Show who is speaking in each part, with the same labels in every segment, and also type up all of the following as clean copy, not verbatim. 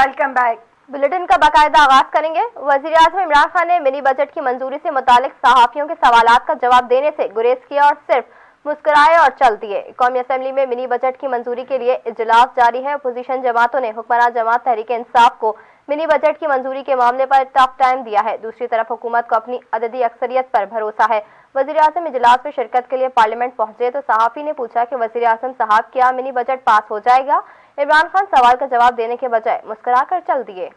Speaker 1: Welcome back.
Speaker 2: Bulletin का बाकायदा आगाज करेंगे। वज़ीर-ए-आज़म इमरान खान ने मिनी बजट की मंजूरी से मुतालिक सहाफियों के सवालात का जवाब देने से गुरेज किया और सिर्फ मुस्कुराए और चल दिए। कौमी असम्बली में मिनी बजट की मंजूरी के लिए इजलास जारी है। अपोजिशन जमातों ने हुक्मरान जमात तहरीक इंसाफ को मिनी बजट की मंजूरी के मामले पर टफ टाइम दिया है। दूसरी तरफ हुकूमत को अपनी अददी अक्सरियत पर भरोसा है। वज़ीर-ए-आज़म इजलास में शिरकत के लिए पार्लियामेंट पहुंचे तो सहाफ़ी ने पूछा कि वज़ीर-ए-आज़म साहब क्या मिनी बजट पास हो जाएगा। इमरान खान सवाल का जवाब देने के बजाय मुस्कुरा कर चल दिए।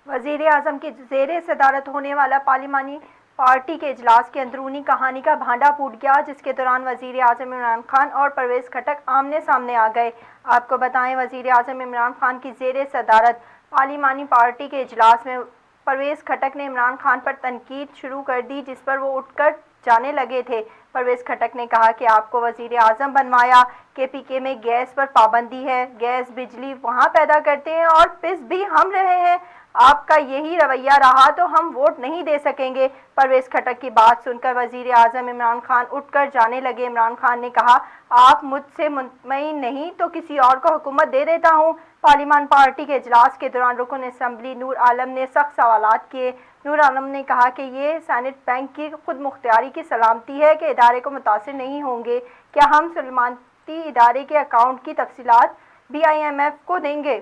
Speaker 1: वज़ीर-ए-आज़म की ज़ेरे सदारत होने वाला पार्लिमानी पार्टी के इजलास की अंदरूनी कहानी का भांडा फूट गया, जिसके दौरान वज़ीर-ए-आज़म इमरान खान और परवेज़ खटक आमने सामने आ गए। आपको बताएं, वज़ीर-ए-आज़म इमरान खान की ज़ेरे सदारत पार्लिमानी पार्टी के इजलास में परवेज़ खटक ने इमरान खान पर तनकीद शुरू कर दी, जिस पर वो उठकर जाने लगे थे। परवेज़ खटक ने कहा कि आपको वज़ीर-ए-आज़म बनवाया, KPK में गैस पर पाबंदी है, गैस बिजली वहाँ पैदा करते हैं और पिस भी हम रहे हैं। आपका यही रवैया रहा तो हम वोट नहीं दे सकेंगे। परवेज़ खटक की बात सुनकर वज़ीर-ए-आज़म इमरान खान उठकर जाने लगे। इमरान खान ने कहा, आप मुझसे मुतमईन नहीं तो किसी और को हुकूमत दे देता हूँ। पार्लिमान पार्टी के इजलास के दौरान रुकन असम्बली नूर आलम ने सख्त सवालात किए। नूर आलम ने कहा कि ये सैनेट बैंक की खुद मुख्तियारी की सलामती है कि इदारे को मुतासिर नहीं होंगे। क्या हम सलामती इदारे के अकाउंट की तफसीलात BIMF को देंगे?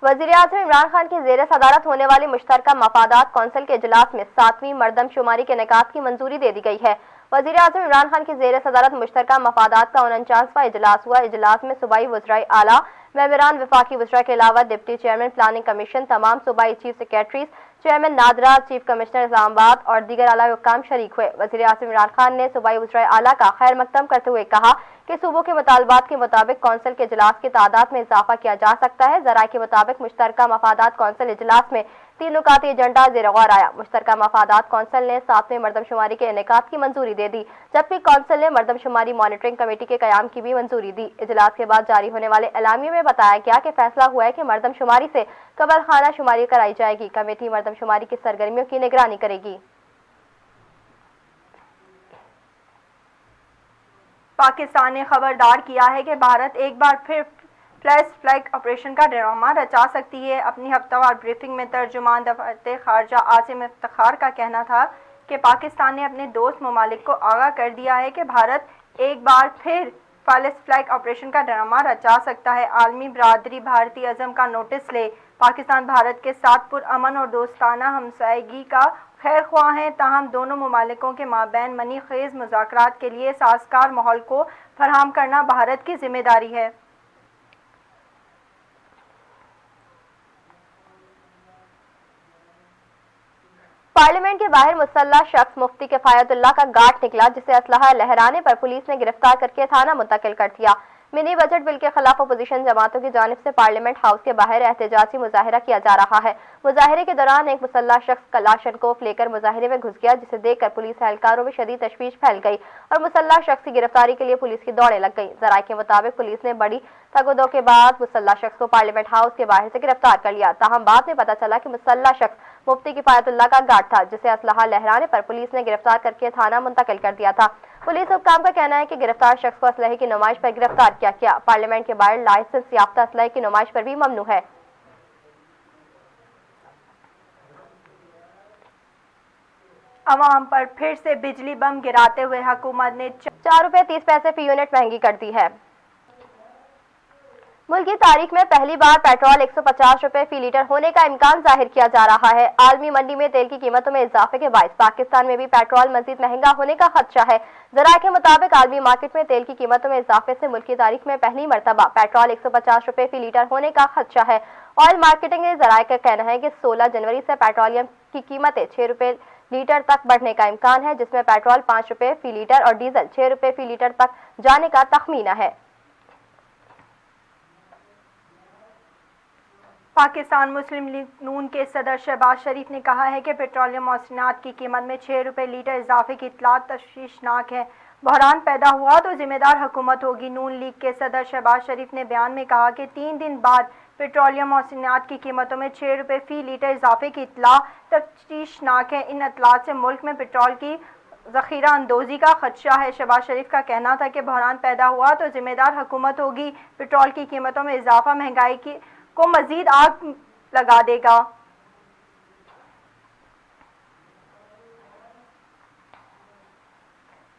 Speaker 2: वज़ीर-ए-आज़म इमरान खान की ज़ेर सदारत होने वाली मुश्तरका मफादात कौंसिल के इजलास में 7वीं मरदमशुमारी के इनेकाद की मंजूरी दे दी गई है। वज़ीर-ए-आज़म इमरान खान की ज़ेर सदारत मुश्तरका मफादात का 49वां इजलास हुआ। इजलास में सूबाई वज़राए आला, मेंबरान वफाकी वज़रा के अलावा डिप्टी चेयरमैन प्लानिंग कमीशन, तमाम सूबाई chief secretaries, chairman NADRA, chief commissioner Islamabad और दीगर आला हुक्काम शरीक हुए। वज़ीर-ए-आज़म इमरान खान ने सूबाई वज़राए आला का खैर मकदम करते हुए कहा कि सूबों के मुतालबात के मुताबिक कौंसिल के इजलास की तादाद में इजाफा किया जा सकता है। ज़राए के मुताबिक मुश्तरका मफादात कौंसिल इजलास में 3 नुकाती एजेंडा ज़ेर गौर आया। मुश्तरका मफादात कौंसिल ने 7वें मरदमशुमारी के इनेकाद की मंजूरी दे दी, जबकि कौंसिल ने मरदमशुमारी मॉनिटरिंग कमेटी के क़याम की भी मंजूरी दी। इजलास के बाद जारी होने वाले एलामिये में बताया गया कि फैसला हुआ है कि मरदमशुमारी से कबल खाना शुमारी कराई जाएगी। कमेटी मरदमशुमारी की सरगर्मियों की निगरानी करेगी।
Speaker 1: पाकिस्तान ने खबरदार किया है कि भारत एक बार फिर फ्लैश फ्लैग ऑपरेशन का ड्रामा रचा सकती है। अपनी हफ्तावार ब्रीफिंग में तर्जुमान दफ्तर खारजा आसिम इफ्तिखार का कहना था कि पाकिस्तान ने अपने दोस्त ममालिक को आगाह कर दिया है कि भारत एक बार फिर फ्लैश फ्लैग ऑपरेशन का ड्रामा रचा सकता है। आलमी बरादरी भारतीय अज़म का नोटिस ले। पाकिस्तान भारत के साथ पुरअमन और दोस्ताना हमसायगी का खैर ख्वाह हैं, ताहम दोनों ममालिकों के माबैन मनी खेज मुज़ाकरात के लिए साजगार माहौल को फराहम करना भारत की जिम्मेदारी है।
Speaker 2: पार्लियामेंट के बाहर मुसल्लह शख्स मुफ्ती किफायतुल्लाह का गार्ड निकला, जिसे असलहा लहराने पर पुलिस ने गिरफ्तार करके थाना मुंतकिल कर दिया। मिनी बजट बिल के खिलाफ अपोजिशन जमातों की जानिब से पार्लियामेंट हाउस के बाहर एहतजाजी मुजाहिरा किया जा रहा है। मुजाहिरे के दौरान एक मुसल्लह शख्स कलाशनकोफ लेकर मुजाहिरे में घुस गया, जिसे देखकर पुलिस एहलकारों में शदीद तशवीश फैल गई और मुसल्लह शख्स की गिरफ्तारी के लिए पुलिस की दौड़े लग गई। जराये के मुताबिक पुलिस ने बड़ी तगदो के बाद मुसल्लह शख्स को पार्लियामेंट हाउस के बाहर से गिरफ्तार कर लिया। ताहम बाद में पता चला कि मुसल्लह शख्स मुफ्ती किफायतुल्लाह का गार्ड था, जिसे असलहा लहराने पर पुलिस ने गिरफ्तार करके थाना मुंतकिल कर दिया था। पुलिस हुक्काम का कहना है कि गिरफ्तार शख्स को असलहे की नुमाइश पर गिरफ्तार किया गया। पार्लियामेंट के बाहर लाइसेंस याफ्ता असलहे की नुमाइश पर भी ममनू है।
Speaker 1: अवाम पर फिर से बिजली बम गिराते हुए हुकूमत ने
Speaker 2: 4 रुपये 30 पैसे फी यूनिट महंगी कर दी है। मुल्क की तारीख में पहली बार पेट्रोल 150 रुपए फी लीटर होने का इम्कान जाहिर किया जा रहा है। आलमी मंडी में तेल की कीमतों में इजाफे के बायस पाकिस्तान में भी पेट्रोल मजीद महंगा होने का खदशा है। जराये के मुताबिक आलमी मार्केट में तेल की कीमतों में इजाफे से मुल्क की तारीख में पहली मरतबा पेट्रोल 150 रुपए फी लीटर होने का खदशा है। ऑयल मार्केटिंग के जराये का कहना है कि 16 जनवरी से पेट्रोलियम की कीमतें 6 रुपए लीटर तक बढ़ने का इम्कान है, जिसमें पेट्रोल 5 रुपए फी लीटर और डीजल 6 रुपए फी लीटर तक जाने का तखमीना है।
Speaker 1: पाकिस्तान मुस्लिम लीग नून के सदर शहबाज शरीफ ने कहा है कि पेट्रोलियम मौसनात की कीमत में 6 रुपए लीटर इजाफे की इतलात तशवीशनाक है। बहरान पैदा हुआ तो जिम्मेदार हुकूमत होगी। नून लीग के सदर शहबाज शरीफ ने बयान में कहा कि 3 दिन बाद पेट्रोलियम मौसमियात की कीमतों में 6 रुपये फी लीटर इजाफे की इत्तला तफ्तीशनाक है। इन इत्तलात से मुल्क में पेट्रोल की ज़ख़ीरा अंदोज़ी का खदशा है। शहबाज शरीफ का कहना था कि बहरान पैदा हुआ तो जिम्मेदार हुकूमत होगी। पेट्रोल की कीमतों में इजाफा महंगाई को मज़ीद आग लगा देगा।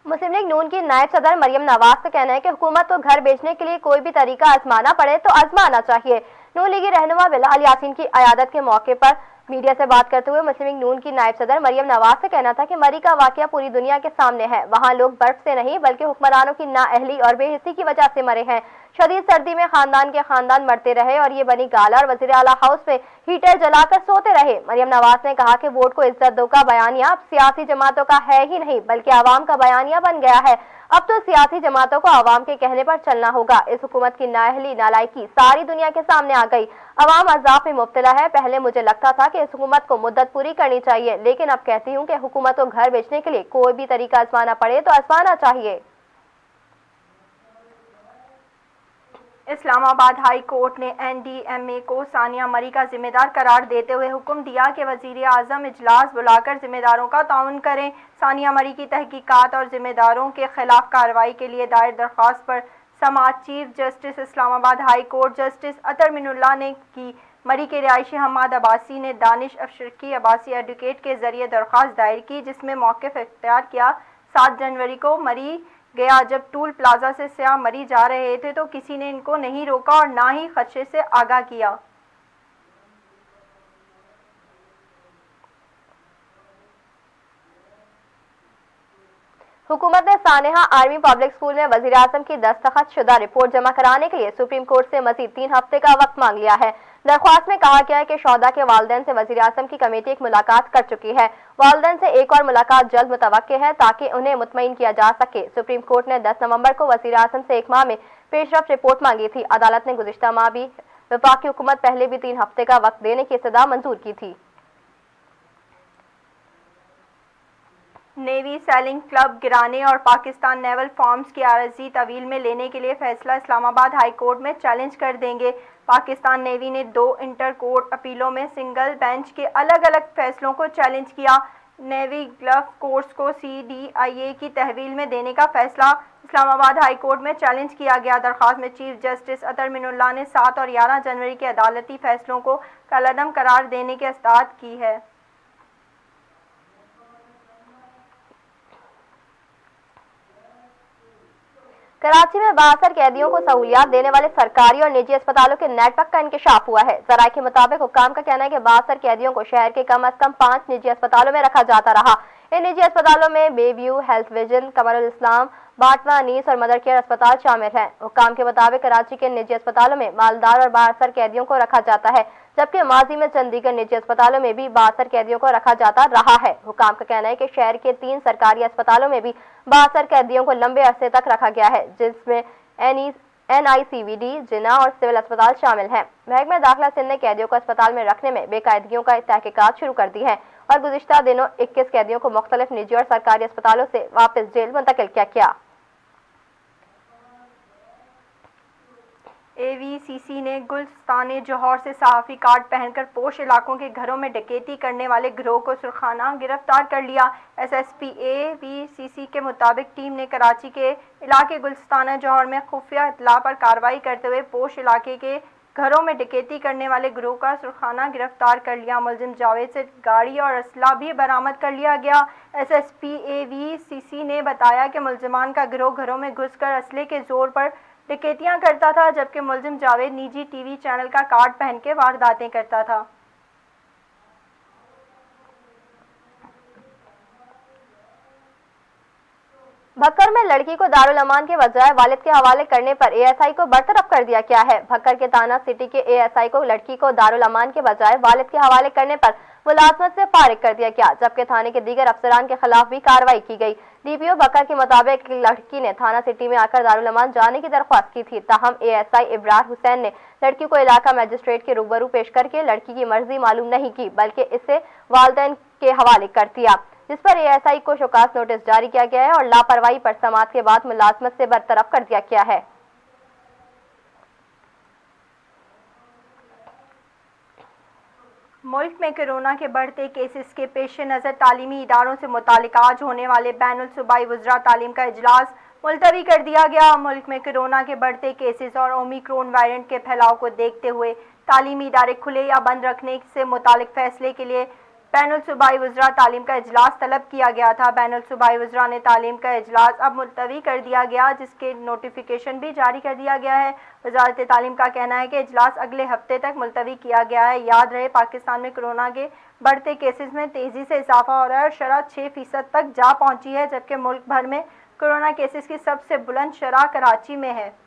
Speaker 2: मुस्लिम लीग नून की नायब सदर मरियम नवाज का कहना है कि हुकूमत को घर बेचने के लिए कोई भी तरीका आजमाना पड़े तो आजमाना चाहिए। नून लीगी रहनुमा बिलाल यासीन की अयादत के मौके पर मीडिया से बात करते हुए मुस्लिम लीग नून की नायब सदर मरियम नवाज का कहना था कि मरी का वाकया पूरी दुनिया के सामने है। वहाँ लोग बर्फ से नहीं बल्कि हुक्मरानों की नाअहली और बेहिस्सी की वजह से मरे हैं। शदीद सर्दी में खानदान के खानदान मरते रहे और ये बनी गाला और वजीर आला हाउस में हीटर जलाकर सोते रहे। मरियम नवाज ने कहा कि वोट को इज्जत दो का बयानिया अब सियासी जमातों का है ही नहीं बल्कि आवाम का बयानिया बन गया है। अब तो सियासी जमातों को आवाम के कहने पर चलना होगा। इस हुकूमत की नाअहली नालायकी सारी दुनिया के सामने आ गई। अवाम अजाब में मुब्तला है। पहले मुझे लगता था कि इस हुकूमत को मुद्दत पूरी करनी चाहिए, लेकिन अब कहती हूँ कि हुकूमत को घर बेचने के लिए कोई भी तरीका आजमाना पड़े तो आजमाना चाहिए।
Speaker 1: इस्लामाबाद हाई कोर्ट ने NDMA को सानिया मरी का जिम्मेदार करार देते हुए हुक्म दिया कि वजीर आजम इजलास बुलाकर जिम्मेदारों का ताउन करें। सानिया मरी की तहकीकात और जिम्मेदारों के खिलाफ कार्रवाई के लिए दायर दरख्वास्त पर समाअत chief justice Islamabad high court justice Athar Minallah ने की। मरी के रिहायशी हम्माद अब्बासी ने दानिश अफशरकी अब्बासी एडवोकेट के जरिए दरख्वास्त दायर की, जिसमें मौक़िफ़ इख्तियार किया। 7 जनवरी को मरी गया जब टूल प्लाजा से सयाह मरी जा रहे थे तो किसी ने इनको नहीं रोका और ना ही खदशे से आगाह किया।
Speaker 2: हुकूमत ने सानेहा आर्मी पब्लिक स्कूल में वजीर आजम की दस्तखत शुदा रिपोर्ट जमा कराने के लिए सुप्रीम कोर्ट से मजीद 3 हफ्ते का वक्त मांग लिया है। दरख्वास्त में कहा गया है कि शोहदा के वालिदैन से वजीर आजम की कमेटी एक मुलाकात कर चुकी है। वालिदैन से एक और मुलाकात जल्द मुतवक्के है ताकि उन्हें मुतमईन किया जा सके। सुप्रीम कोर्ट ने 10 नवंबर को वजीर आजम से 1 माह में पेशरफ रिपोर्ट मांगी थी। अदालत ने गुज़िश्ता माह भी वफाकी हुकूमत पहले भी 3 हफ्ते का वक्त देने की इस्तदा मंजूर की थी।
Speaker 1: नेवी सेलिंग क्लब गिराने और पाकिस्तान नेवल फॉर्म्स की आरजी तवील में लेने के लिए फैसला इस्लामाबाद हाई कोर्ट में चैलेंज कर देंगे। पाकिस्तान नेवी ने 2 इंटर कोर्ट अपीलों में सिंगल बेंच के अलग अलग फैसलों को चैलेंज किया। नेवी गल्फ कोर्स को CDIA की तहवील में देने का फैसला इस्लामाबाद हाई कोर्ट में चैलेंज किया गया। दरख्वास्त में चीफ जस्टिस अतर मिनुल्लाह ने 7 और 11 जनवरी के अदालती फैसलों को कलअदम करार देने की इस्तात की है।
Speaker 2: कराची में 72 कैदियों को सहूलियात देने वाले सरकारी और निजी अस्पतालों के नेटवर्क का इंकशाफ हुआ है। जराये के मुताबिक हुक्काम का कहना है कि 72 कैदियों को शहर के कम अज कम 5 निजी अस्पतालों में रखा जाता रहा। इन निजी अस्पतालों में बेव्यू, हेल्थ विजन, कमरुल इस्लाम, बाटवा, अनीस और मदर केयर अस्पताल शामिल हैं। हुक्काम के मुताबिक कराची के निजी अस्पतालों में मालदार और 72 कैदियों को रखा जाता है, जबकि माजी में चंडीगढ़ निजी अस्पतालों में भी 72 कैदियों को रखा जाता रहा है। हुक्काम का कहना है कि शहर के 3 सरकारी अस्पतालों में भी 72 कैदियों को लंबे अरसे तक रखा गया है, जिसमें NICVD, जिना और सिविल अस्पताल शामिल हैं। महकमा दाखिला सिंध ने कैदियों को अस्पताल में रखने में बेकायदगियों का तहकीकात शुरू कर दी है और गुज़िश्ता दिनों 21 कैदियों को मुख्तलिफ निजी और सरकारी अस्पतालों से वापस जेल मुंतकिल किया।
Speaker 1: AVCC ने गुलिस्तान जौहर से सहाफ़ी कार्ड पहनकर पोश इलाकों के घरों में डकैती करने वाले गिरोह को सुरखाना गिरफ्तार कर लिया। SSP AVCC के मुताबिक टीम ने कराची के इलाके गुलिस्तान जौहर में खुफिया इत्तला पर कार्रवाई करते हुए पोश इलाके के घरों में डकैती करने वाले गिरोह का सुरखाना गिरफ्तार कर लिया। मुलजिम जावेद से गाड़ी और असला भी बरामद कर लिया गया। SSP AVCC ने बताया कि मुलजिमान का गिरोह घरों में घुसकर असले के जोर पर डकैतियां करता था, जबकि मुलजिम जावेद निजी TV चैनल का कार्ड पहन के वारदातें करता था।
Speaker 2: भक्कर में लड़की को दारुल अमान के बजाय वालिद के हवाले करने पर ASI को बरतरफ कर दिया गया है। भक्कर के थाना सिटी के ASI को लड़की को दारुल अमान के बजाय वालिद के हवाले करने पर मुलाजमत से फारिग कर दिया गया, जबकि थाने के दीगर अफसरान के खिलाफ भी कार्रवाई की गई। DPO भक्कर के मुताबिक लड़की ने थाना सिटी में आकर दारुल अमान जाने की दरख्वास्त की थी, ताहम ASI इब्रार हुसैन ने लड़की को इलाका मजिस्ट्रेट के रूबरू पेश करके लड़की की मर्जी मालूम नहीं की, बल्कि इसे वालिदैन के हवाले कर दिया, जिस पर ASI को शोकास नोटिस जारी किया गया है और लापरवाही पर समाअत के बाद मुलाजमत से बरतरफ कर दिया गया है।
Speaker 1: मुल्क में कोरोना के बढ़ते केसेस के पेश नज़र तालीमी इदारों से मुतालिक आज होने वाले बैनुल सूबाई वज़रा तालीम का इजलास मुलतवी कर दिया गया। मुल्क में कोरोना के बढ़ते केसेस और ओमिक्रॉन वेरिएंट के फैलाव को देखते हुए तालीमी इदारे खुले या बंद रखने से मुतालिक फैसले के लिए बैनुल सूबाई वज़रा तालीम का इजलास तलब किया गया था। बैनुल सूबाई वज़रा ने तालीम का इजलास अब मुलतवी कर दिया गया, जिसके नोटिफिकेशन भी जारी कर दिया गया है। वज़ारत तालीम का कहना है कि इजलास अगले हफ्ते तक मुलतवी किया गया है। याद रहे, पाकिस्तान में कोरोना के बढ़ते केसेस में तेज़ी से इजाफा हो रहा है और शरह 6% तक जा पहुँची है, जबकि मुल्क भर में कोरोना केसेस की सबसे बुलंद शरह कराची में है।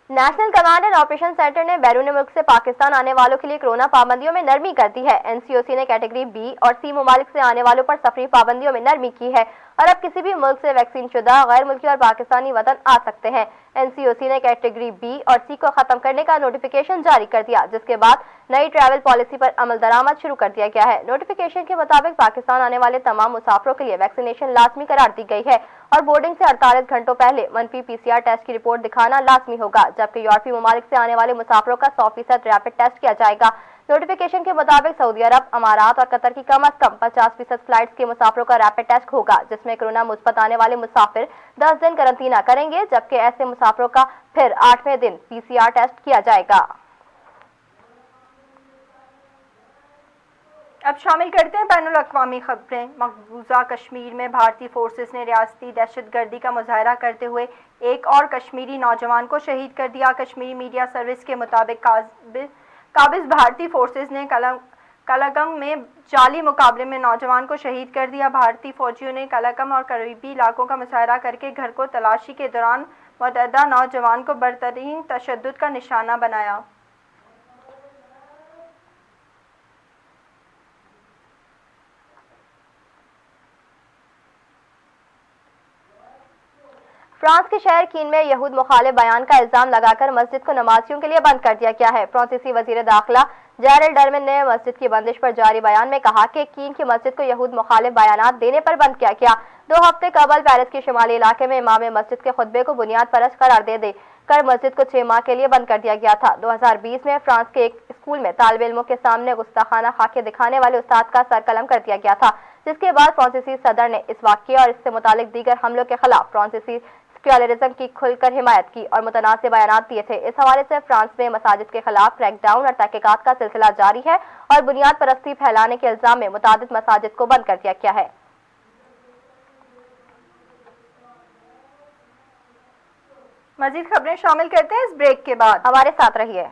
Speaker 2: National command and operation centre ने बैरून मुल्क से पाकिस्तान आने वालों के लिए कोरोना पाबंदियों में नरमी कर दी है। एनसीओसी ने कैटेगरी बी और सी ममालिक से आने वालों पर सफरी पाबंदियों में नरमी की है और अब किसी भी मुल्क से वैक्सीन शुदा गैर मुल्की और पाकिस्तानी वतन आ सकते हैं। एनसीओसी ने कैटेगरी बी और सी को खत्म करने का नोटिफिकेशन जारी कर दिया, जिसके बाद नई ट्रैवल पॉलिसी पर अमल दरामद शुरू कर दिया गया है। नोटिफिकेशन के मुताबिक पाकिस्तान आने वाले तमाम मुसाफिरों के लिए वैक्सीनेशन लाजमी करार दी गई है और बोर्डिंग से 48 घंटों पहले मनफी PCR टेस्ट की रिपोर्ट दिखाना लाजमी होगा, जबकि यूरोपीय ममालिक से आने वाले मुसाफिरों का 100% रैपिड टेस्ट किया जाएगा। नोटिफिकेशन के मुताबिक सऊदी अरब, अमारात और कतर की कम अज कम 50% फ्लाइट्स के मुसाफिरों का रैपिड टेस्ट होगा, जिसमें कोरोना मुस्बत आने वाले मुसाफिर 10 दिन करंतना करेंगे, जबकि ऐसे मुसाफिरों का फिर 8वें दिन PCR टेस्ट किया जाएगा।
Speaker 1: अब शामिल करते हैं बैनुल अक़वामी खबरें। मकबूजा कश्मीर में भारतीय फोर्सेस ने रियासती दहशतगर्दी का मुजाहरा करते हुए एक और कश्मीरी नौजवान को शहीद कर दिया। कश्मीरी मीडिया सर्विस के मुताबिक काबिज भारतीय फोर्सेस ने कलागम में जाली मुकाबले में नौजवान को शहीद कर दिया। भारतीय फौजियों ने कलागम और करीबी इलाकों का मुजाहरा करके घर को तलाशी के दौरान मुतअद्दा नौजवान को बदतरीन तशद्दुद का निशाना बनाया।
Speaker 2: फ्रांस के शहर कीन में यहूद मुखालिफ बयान का इल्जाम लगाकर मस्जिद को नमाजियों के लिए बंद कर दिया गया है। फ्रांसीसी वजीर दाखिला जेरेल डरमिन ने मस्जिद की बंदिश पर जारी बयान में कहा कि कीन की मस्जिद को यहूद मुखालिफ बयानात देने पर बंद किया गया। 2 हफ्ते कबल पेरिस के शुमाली इलाके में इमाम मस्जिद के खुतबे को बुनियाद परस्त करार दे कर मस्जिद को 6 माह के लिए बंद कर दिया गया था। 2020 में फ्रांस के एक स्कूल में तालिब इल्मों के सामने गुस्ताखाना खाके दिखाने वाले उस्ताद का सर कलम कर दिया गया था, जिसके बाद फ्रांसीसी सदर ने इस वाक़ये और इससे मुतालिक दीगर हमलों के खिलाफ फ्रांसीसी सेक्युलरिज्म की खुलकर हिमायत की और मुतनासिब बयानात दिए थे। इस हवाले से फ्रांस में मसाजिद के खिलाफ क्रैकडाउन और तहकीकात का सिलसिला जारी है और बुनियाद परस्ती फैलाने के इल्जाम में मुतादिद मसाजिद को बंद कर दिया गया है।
Speaker 1: मजीद खबरें शामिल करते हैं इस ब्रेक के बाद,
Speaker 2: हमारे साथ रहिए।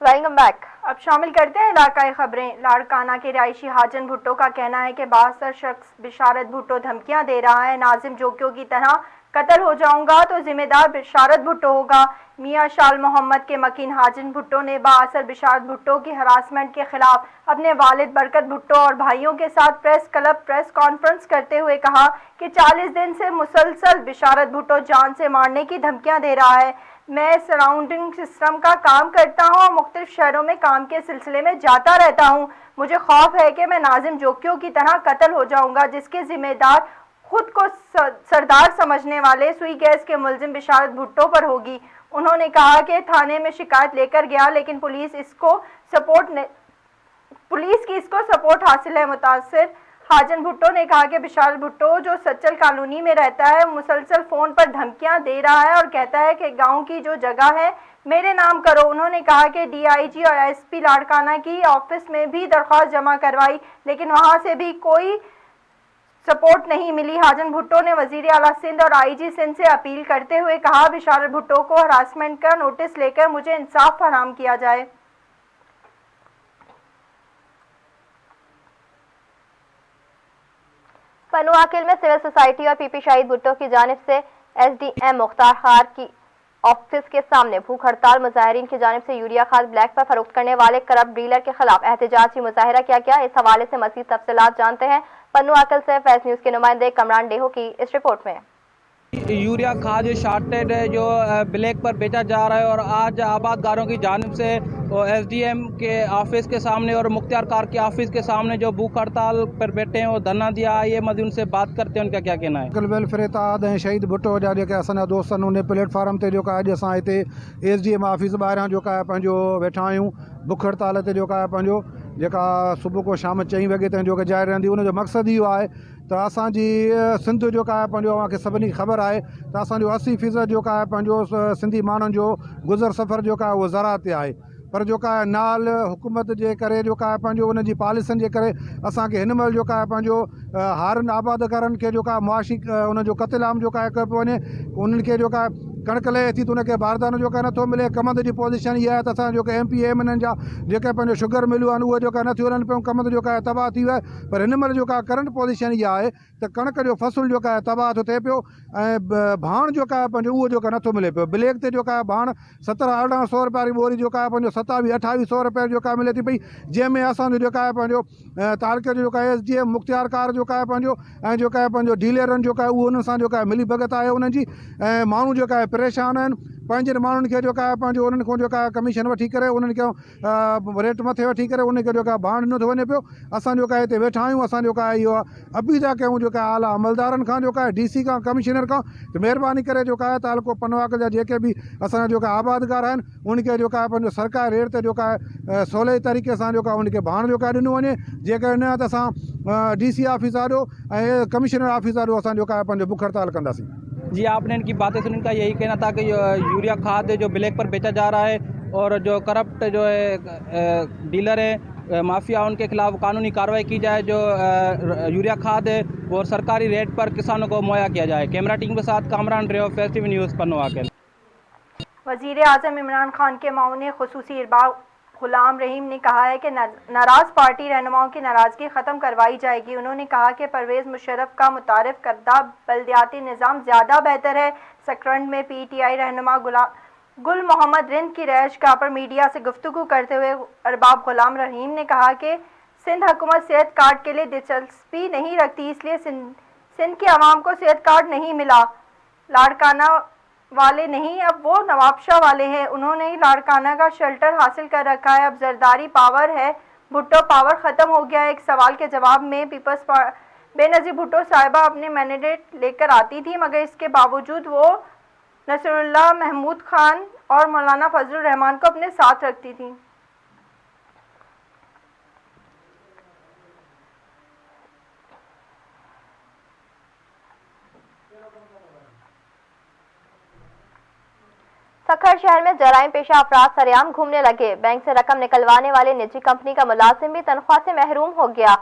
Speaker 2: Welcome back.
Speaker 1: अब शामिल करते हैं इलाकाई खबरें। लाड़काना के रिहायशी हाजन भुट्टो का कहना है कि बासर शख्स बिशारत भुट्टो धमकियां दे रहा है। नाजिम जोकियों की तरह कत्ल हो जाऊंगा तो जिम्मेदार बिशारत भुट्टो होगा। मियां शाल मोहम्मद के मकीन हाजन भुट्टो ने बासर बिशारत भुट्टो की हरासमेंट के खिलाफ अपने वालिद बरकत भुट्टो और भाइयों के साथ प्रेस क्लब प्रेस कॉन्फ्रेंस करते हुए कहा कि 40 दिन से मुसलसल बिशारत भुट्टो जान से मारने की धमकियां दे रहा है। मैं सराउंडिंग सिस्टम का काम करता हूँ और मुख्तलिफ शहरों में काम के सिलसिले में जाता रहता हूँ। मुझे खौफ है कि मैं नाजिम जोकियों की तरह कत्ल हो जाऊंगा, जिसके जिम्मेदार खुद को सरदार समझने वाले सुई गैस के मुलजिम बिशारत भुट्टो पर होगी। उन्होंने कहा कि थाने में शिकायत लेकर गया, लेकिन पुलिस की इसको सपोर्ट हासिल है। मुतासिर हाजन भुट्टो ने कहा कि बिशारत भुट्टो जो सच्चल कॉलोनी में रहता है मुसलसल फ़ोन पर धमकियां दे रहा है और कहता है कि गांव की जो जगह है मेरे नाम करो। उन्होंने कहा कि DIG और SP लाड़काना की ऑफिस में भी दरख्वास्त जमा करवाई, लेकिन वहां से भी कोई सपोर्ट नहीं मिली। हाजन भुट्टो ने वजीर आला सिंध और IG सिंध से अपील करते हुए कहा, बिशारत भुट्टो को हरासमेंट का नोटिस लेकर मुझे इंसाफ फराहम किया जाए।
Speaker 2: पन्नू आकिल में सिविल सोसाइटी और PP शाहिद भुट्टो की जानिब से SDM मुख्तार खार की ऑफिस के सामने भूख हड़ताल। मुजाहिरीन की जानिब से यूरिया खाद ब्लैक पर फरोख्त करने वाले करप्ट डीलर के खिलाफ एहतजाजी मुजाहिरा किया गया। इस हवाले से मजीद तफसीलात जानते हैं पन्नू आकिल से फैज न्यूज के नुमाइंदे कमरान डेहो की इस रिपोर्ट में।
Speaker 3: यूरिया खाद शॉर्टेड है जो ब्लैक पर बेचा जा रहा है और आज आबादगारों की जानिब से एसडीएम के ऑफिस के सामने और मुख्तियार कार के ऑफिस के सामने जो भूख हड़ताल पर बैठे हैं वो धरना दिया। ये मज़ीद उनसे बात करते हैं, उनका क्या कहना है।
Speaker 4: वेलफेयर ताद ऐं शहीद भुट्टो जा जेके असांजा दोस्त आहिनि उन प्लेटफॉर्म ते जेका अॼु असां हिते एसडीएम ऑफिस ॿाहिरां जेका आहे पंहिंजो वेठा आहियूं भुख हड़ताल ते जेका आहे पंहिंजो जेका सुबुह को शाम 4 वॻे ताईं जेका जारी रहंदी। उनजो मक़सदु इहो आहे त असांजी सिंध जेका आहे पंहिंजो अव्हांखे सभिनी खे ख़बर आहे त असांजो 80% जेका आहे पंहिंजो सिंधी माण्हुनि जो गुज़र सफ़र जेका आहे उहो ज़राअत ते आहे। पर जेका आहे नाल हुकूमत जे करे जेका आहे पंहिंजो उन जी पॉलिसियुनि जे करे असांखे हिन महिल जेका आहे पंहिंजो हारनि आबादकारनि खे जेका मुआशी उनजो क़त्लेआम जेका आहे कयो वञे। उन्हनि खे जेका कणिक लहे थी त उनखे बारदानो जेका नथो मिले। कमंद जी पोज़ीशन इहा आहे त असां जेके MP MN जा जेके पंहिंजो शुगर मिलियूं आहिनि उहे जेका नथियूं हलनि पियूं। कमंद जेका आहे तबाह थी वियो आहे। पर हिन महिल जेका करंट पोज़ीशन इहा आहे त कणिक जो फ़सुलु जेका आहे तबाह थो थिए पियो ऐं भाण जेका आहे पंहिंजो उहो जेका नथो मिले पियो। ब्लैक ते जेका आहे भाण 1700-1800 रुपए वारी बोरी जेका आहे पंहिंजो 2700-2800 रुपए जेका मिले थी पई। जंहिंमें असांजो जेका आहे पंहिंजो तालुके जो जेका SDM मुख्तियार कार जेका आहे पंहिंजो ऐं जेका आहे पंहिंजो डीलरनि जेका आहे उहो उन्हनि सां जेका आहे मिली भगत आहे उन्हनि जी। ऐं माण्हू जेका आहे परेशान आहिनि। पंहिंजे माण्हुनि खे जेका आहे पंहिंजो उन्हनि खां जेका आहे कमीशन वठी करे उन्हनि खे रेट मथे वठी करे उनखे जेका भाण ॾिनो थो वञे पियो। असां जेका हिते वेठा आहियूं असां जेका आहे इहो अपील था कयूं जेका आला अमलदारनि खां जेका आहे DC खां कमिश्नर खां त महिरबानी करे जेका आहे तालुको पनवाक जा जेके बि असांजा जेका आबादगार आहिनि उनखे जेका आहे पंहिंजो सरकारी रेट ते जेका आहे सवले तरीक़े सां जेका उनखे भाण जेका ॾिनो वञे। जेकर न त असां DC ऑफिस आॾो ऐं कमिश्नर ऑफिस आॾो असां जेका आहे पंहिंजो भुख हड़ताल कंदासीं।
Speaker 3: जी, आपने इनकी बातें सुनी, इनका यही कहना था कि यूरिया खाद जो ब्लैक पर बेचा जा रहा है और जो करप्ट जो है डीलर है माफिया उनके खिलाफ कानूनी कार्रवाई की जाए। जो यूरिया खाद है वो सरकारी रेट पर किसानों को मुहैया किया जाए। कैमरा टीम के साथ कामरान रेव फेस्टिव न्यूज़ पर नवाकेल।
Speaker 1: वज़ीर आज़म इमरान खान के माऊन खुसूसी इरबाब गुलाम रहीम ने कहा है कि नाराज़ पार्टी रहनुमाओं की नाराज़गी ख़त्म करवाई जाएगी। उन्होंने कहा कि परवेज़ मुशर्रफ का मुतारिफ करदा बल्दियाती निज़ाम ज़्यादा बेहतर है। सकरंड में PTI रहनुमा गुल मोहम्मद रिंद की रहायशगाह पर मीडिया से गुफ्तगू करते हुए अरबाब गुलाम रहीम ने कहा कि सिंध हुकूमत सेहत कार्ड के लिए दिलचस्पी नहीं रखती, इसलिए सिंध के अवाम को सेहत कार्ड नहीं मिला। लाड़काना वाले नहीं, अब वो नवाबशाह वाले हैं। उन्होंने लाड़काना का शेल्टर हासिल कर रखा है, अब जरदारी पावर है, भुट्टो पावर ख़त्म हो गया है। एक सवाल के जवाब में पीपल्स बेनज़ीर भुट्टो साहिबा अपने मैंडेट लेकर आती थी, मगर इसके बावजूद वो नसरुल्लाह महमूद खान और मौलाना फजलुर रहमान को अपने साथ रखती थी।
Speaker 2: सखर शहर में जराइम पेशा अफराद सरेआम घूमने लगे। बैंक से रकम निकलवाने वाले निजी कंपनी का मुलाजिम भी तनख्वाह से महरूम हो गया।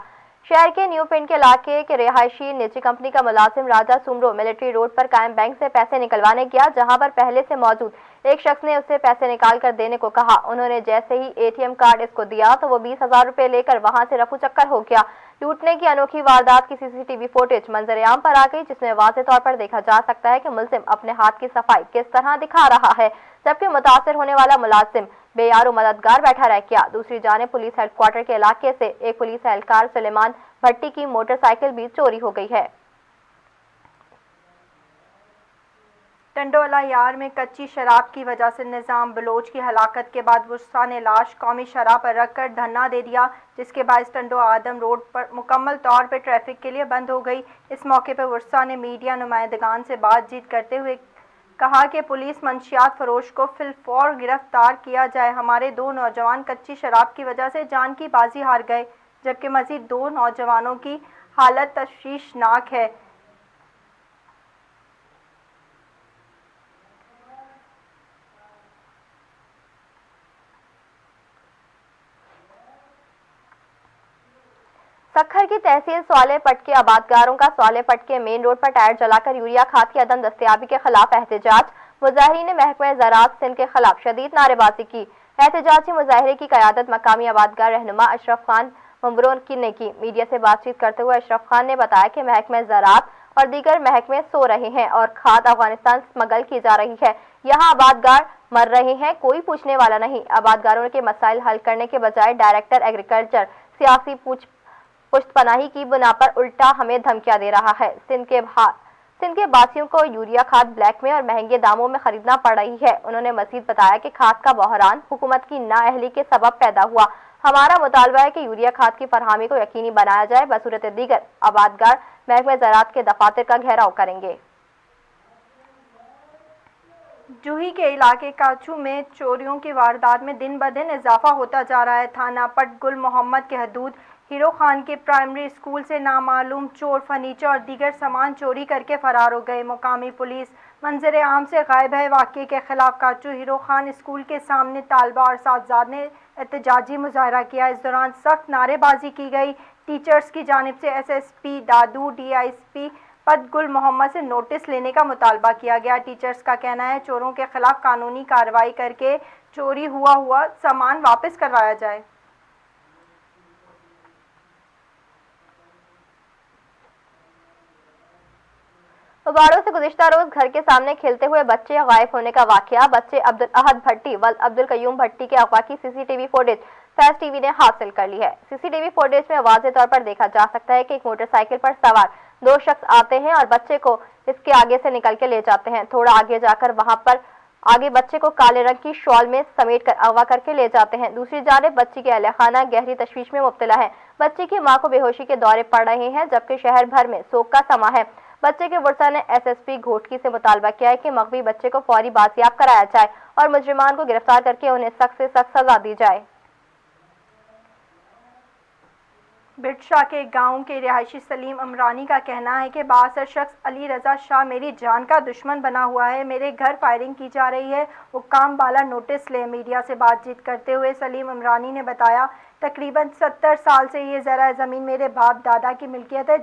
Speaker 2: शहर के न्यू पिंड के इलाके के रिहायशी निजी कंपनी का मुलाजिम राजा सुमरो मिलिट्री रोड पर कायम बैंक से पैसे निकलवाने गया, जहां पर पहले से मौजूद एक शख्स ने उसे पैसे निकाल कर देने को कहा। उन्होंने जैसे ही ATM कार्ड इसको दिया तो वो 20,000 रुपए लेकर वहां से रफू चक्कर हो गया। लूटने की अनोखी वारदात की CCTV फुटेज मंजरेआम पर आ गई, जिसमें वाज़ेह तौर पर देखा जा सकता है कि मुलजिम अपने हाथ की सफाई किस तरह दिखा रहा है, जबकि मुतासिर होने वाला मुलाजिम बेयारो मददगार बैठा रह गया। दूसरी जानिब पुलिस हेडक्वार्टर के इलाके से एक पुलिस एहलकार सुलेमान भट्टी की मोटरसाइकिल भी चोरी हो गई है।
Speaker 1: टंडोला यार में कच्ची शराब की वजह से निज़ाम बलोच की हलाकत के बाद वुस्ता ने लाश कौमी शराह पर रखकर धरना दे दिया, जिसके बाद टंडो आदम रोड पर मुकम्मल तौर पर ट्रैफिक के लिए बंद हो गई। इस मौके पर वुस्ता ने मीडिया नुमाइंदगान से बातचीत करते हुए कहा कि पुलिस मंशियात फरोश को फिलफौर गिरफ्तार किया जाए। हमारे 2 नौजवान कच्ची शराब की वजह से जान की बाजी हार गए, जबकि मज़ीद 2 नौजवानों की हालत तशवीशनाक है।
Speaker 2: सखर की तहसील स्वालेपट के आबादगारों का स्वालेपट के मेन रोड पर टायर जलाकर यूरिया खाद की अदम दस्तयाबी के खिलाफ एहतजाज। मुजाहिरीन ने महकमा ज़राअत सिंध के खिलाफ शदीद नारेबाजी की। एहतजाजी मुजाहिरे की क़यादत मकामी आबादगार रहनुमा अशरफ खान मम्बरों ने की। मीडिया से बातचीत करते हुए अशरफ खान ने बताया कि महकमा ज़राअत और दीगर महकमे सो रहे हैं और खाद अफगानिस्तान स्मगल की जा रही है। यहाँ आबादगार मर रहे हैं, कोई पूछने वाला नहीं। आबादगारों के मसाइल हल करने के बजाय डायरेक्टर एग्रीकल्चर सियासी पुष्टपनाही की बुना पर उल्टा हमें धमकियां दे रहा है। सिंध के सिंध के बासियों को यूरिया खाद ब्लैक में और महंगे दामों में खरीदना पड़ रही है। उन्होंने मजीद बताया कि खाद का बहरान हुकूमत की नाअहली के सबब पैदा हुआ। हमारा मुतालबा है कि यूरिया खाद की फरहमी को यकीनी बनाया जाए, बसूरत दीगर आबादगार महकमे ज़राअत के दफातर का घेराव करेंगे।
Speaker 1: जूही के इलाके काचू में चोरियों की वारदात में दिन ब दिन इजाफा होता जा रहा है। थाना पट गुल मोहम्मद के हदूद हीरो खान के प्राइमरी स्कूल से नामालूम चोर फर्नीचर और दीगर सामान चोरी करके फरार हो गए। मुकामी पुलिस मंजर आम से गायब है। वाक़े के खिलाफ काचू हीरो खान स्कूल के सामने तालबा और साथजाद ने एहतजाजी मुजाहरा किया। इस दौरान सख्त नारेबाजी की गई। टीचर्स की जानिब से SSP दादू DISP पद गुल मोहम्मद से नोटिस लेने का मुतालबा किया गया। टीचर्स का कहना है चोरों के खिलाफ कानूनी कार्रवाई करके चोरी हुआ सामान वापस करवाया जाए।
Speaker 2: उबाड़ों से गुज़िश्ता रोज घर के सामने खेलते हुए बच्चे गायब होने का वाकया। बच्चे अब्दुल अहद भट्टी व अब्दुल कयूम भट्टी के अगवा की CCTV फुटेज फैज TV ने हासिल कर ली है। CCTV फुटेज में वाज़ेह तौर पर देखा जा सकता है कि एक मोटरसाइकिल पर सवार 2 शख्स आते हैं और बच्चे को इसके आगे से निकल के ले जाते हैं। थोड़ा आगे जाकर वहां पर आगे बच्चे को काले रंग की शॉल में समेट कर अगवा करके ले जाते हैं। दूसरी जानिब बच्ची के अहले खाना गहरी तशवीश में मुब्तला है। बच्ची की मां को बेहोशी के दौरे पड़ रहे हैं, जबकि शहर भर में सोग का समा है। बच्चे के वर्सा ने SSP घोटकी से मुतालबा किया है कि मगवी बच्चे को फौरी बाजियाब कराया जाए और मुजरिमान को गिरफ्तार करके उन्हें सख्त से सख्त सजा दी जाए।
Speaker 1: बिरशाह के गांव के रिहायशी सलीम अमरानी का कहना है कि बासर शख्स अली रजा शाह मेरी जान का दुश्मन बना हुआ है। मेरे घर फायरिंग की जा रही है, हुक्काम बाला नोटिस ले। मीडिया से बातचीत करते हुए सलीम अमरानी ने बताया तकरीबन 70 साल से ये ज़रा ज़मीन मेरे बाप दादा की मिल्कियत है,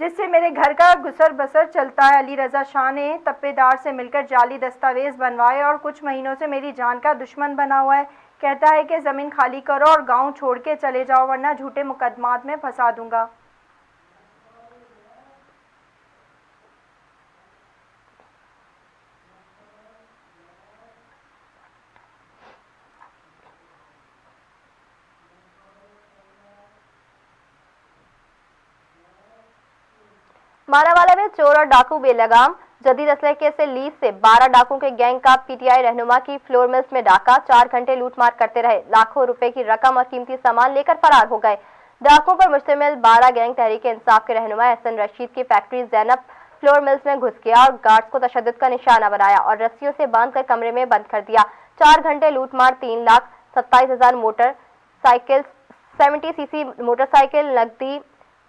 Speaker 1: जिससे मेरे घर का गुसर बसर चलता है। अली रजा शाह ने तप्पेदार से मिलकर जाली दस्तावेज बनवाए और कुछ महीनों से मेरी जान का दुश्मन बना हुआ है। कहता है कि ज़मीन खाली करो और गांव छोड़ के चले जाओ, वरना झूठे मुकदमात में फंसा दूंगा।
Speaker 2: मानावाला में चोर और डाकू बेलगाम। जदीद असलहे से लीज से 12 डाकुओं के गैंग का PTI रहनुमा की फ्लोर मिल्स में डाका। 4 घंटे लूटमार करते रहे। लाखों रुपए की रकम और कीमती सामान लेकर फरार हो गए। डाकुओं पर मुश्तमिल 12 गैंग तहरीक इंसाफ के रहनुमा एहसन रशीद की फैक्ट्री जैनब फ्लोर मिल्स में घुस गया और गार्ड्स को तशद्दुद का निशाना बनाया और रस्सियों से बांधकर कमरे में बंद कर दिया। 4 घंटे लूटमार 3,27,000 मोटरसाइकिल, 70 cc मोटरसाइकिल, नकदी,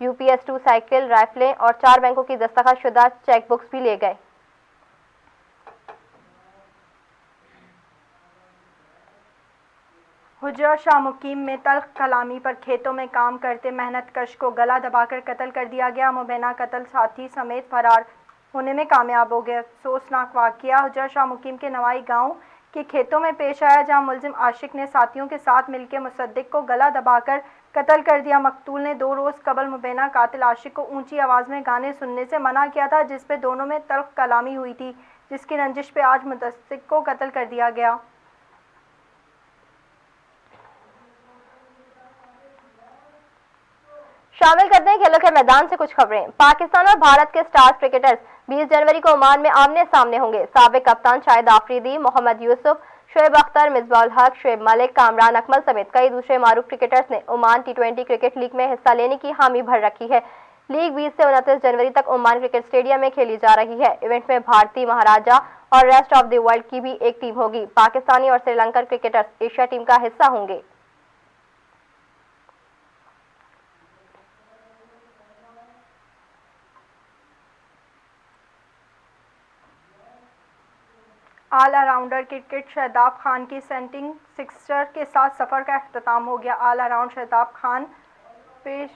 Speaker 2: UPS-2 साइकिल, राइफलें और 4 बैंकों की दस्तखत शुदा चेक बुक्स भी ले गए।
Speaker 1: हुजरा शाह मुकीम में तल्ख कलामी पर खेतों में काम करते मेहनत कश को गला दबाकर कत्ल कर दिया गया। मुबैना कत्ल साथी समेत फरार होने में कामयाब हो गया। अफसोसनाक वाकया हुजरा शाह मुकीम के नवाई गांव के खेतों में पेश आया, जहां मुलजिम आशिक ने साथियों के साथ मिलकर मुसद्दिक को गला दबाकर कत्ल कर दिया। मकतूल ने 2 रोज़ कबल मुबैना कातिल आशिक को ऊंची आवाज़ में गाने सुनने से मना किया था, जिस पे दोनों में तल्ख कलामी हुई थी, जिसकी रंजिश पे आज मुसद्दिक को कत्ल कर दिया गया।
Speaker 2: शामिल करते हैं खेलों के मैदान से कुछ खबरें। पाकिस्तान और भारत के स्टार क्रिकेटर्स 20 जनवरी को ओमान में आमने सामने होंगे। साबिक कप्तान शाहिद आफरीदी, मोहम्मद यूसुफ, शोएब अख्तर, मिसबाउल हक, शोएब मलिक, कामरान अकमल समेत कई दूसरे मारूफ क्रिकेटर्स ने ओमान T20 क्रिकेट लीग में हिस्सा लेने की हामी भर रखी है। लीग 20 से 29 जनवरी तक ओमान क्रिकेट स्टेडियम में खेली जा रही है। इवेंट में भारतीय, महाराजा और रेस्ट ऑफ द वर्ल्ड की भी एक टीम होगी। पाकिस्तानी और श्रीलंकन क्रिकेटर्स एशिया टीम का हिस्सा होंगे।
Speaker 1: All rounder cricket Shadab Khan की सेंटिंग सिक्सर के साथ सफ़र का अख्ताम हो गया। ऑल राउंड शादाब खान पेश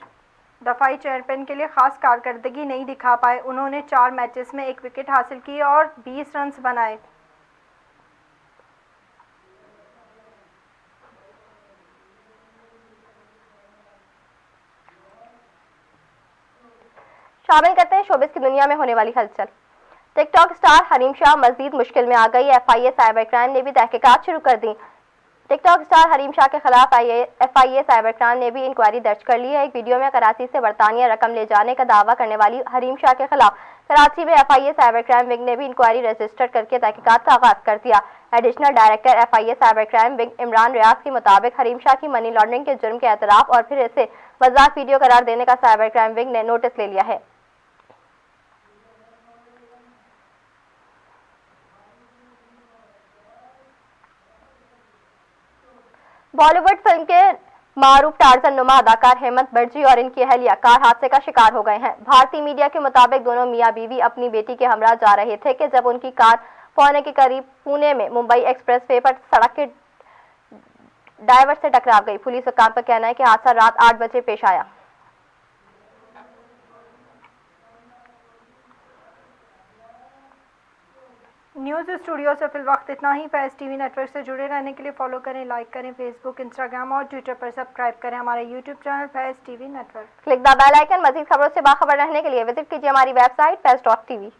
Speaker 1: दफाई चैंपियन के लिए खास कारकर्दगी नहीं दिखा पाए। उन्होंने 4 मैचेस में 1 विकेट हासिल की और 20 रन बनाए।
Speaker 2: शामिल करते हैं शोबिस की दुनिया में होने वाली हलचल। टिकटॉक स्टार हरीम शाह मजीद मुश्किल में आ गई। FIA साइबर क्राइम ने भी तहकीकात शुरू कर दी। टिकटॉक स्टार हरीम शाह के खिलाफ FIA साइबर क्राइम ने भी इंक्वायरी दर्ज कर ली है। एक वीडियो में कराची से बरतानिया रकम ले जाने का दावा करने वाली हरीम शाह के खिलाफ कराची में FIA साइबर क्राइम विंग ने भी इंक्वायरी रजिस्टर करके तहकीकात का आगाज कर दिया। Additional director FIA cyber crime wing Imran Riaz के मुताबिक हरीम शाह की मनी लॉन्ड्रिंग के जुर्म के एतराफ और फिर इसे मजाक वीडियो करार देने का साइबर क्राइम विंग ने नोटिस ले लिया है। बॉलीवुड फिल्म के मारूफ टार्जन नुमा अदाकार हेमंत बर्जी और इनकी अहलिया कार हादसे का शिकार हो गए हैं। भारतीय मीडिया के मुताबिक दोनों मियां बीवी अपनी बेटी के हमरा जा रहे थे कि जब उनकी कार पौने के करीब पुणे में मुंबई एक्सप्रेस वे पर सड़क के डाइवर से टकरा गई। पुलिस हुक्काम का कहना है कि हादसा रात 8 बजे पेश आया।
Speaker 1: न्यूज़ स्टूडियो से फिल वक्त इतना ही। फैज़ टीवी नेटवर्क से जुड़े रहने के लिए फॉलो करें, लाइक करें, फेसबुक, इंस्टाग्राम और ट्विटर पर सब्सक्राइब करें हमारा YouTube channel Faiz TV network.
Speaker 2: Click the bell icon. मजीद खबरों से बाखबर रहने के लिए विजिट कीजिए हमारी वेबसाइट faiz.tv।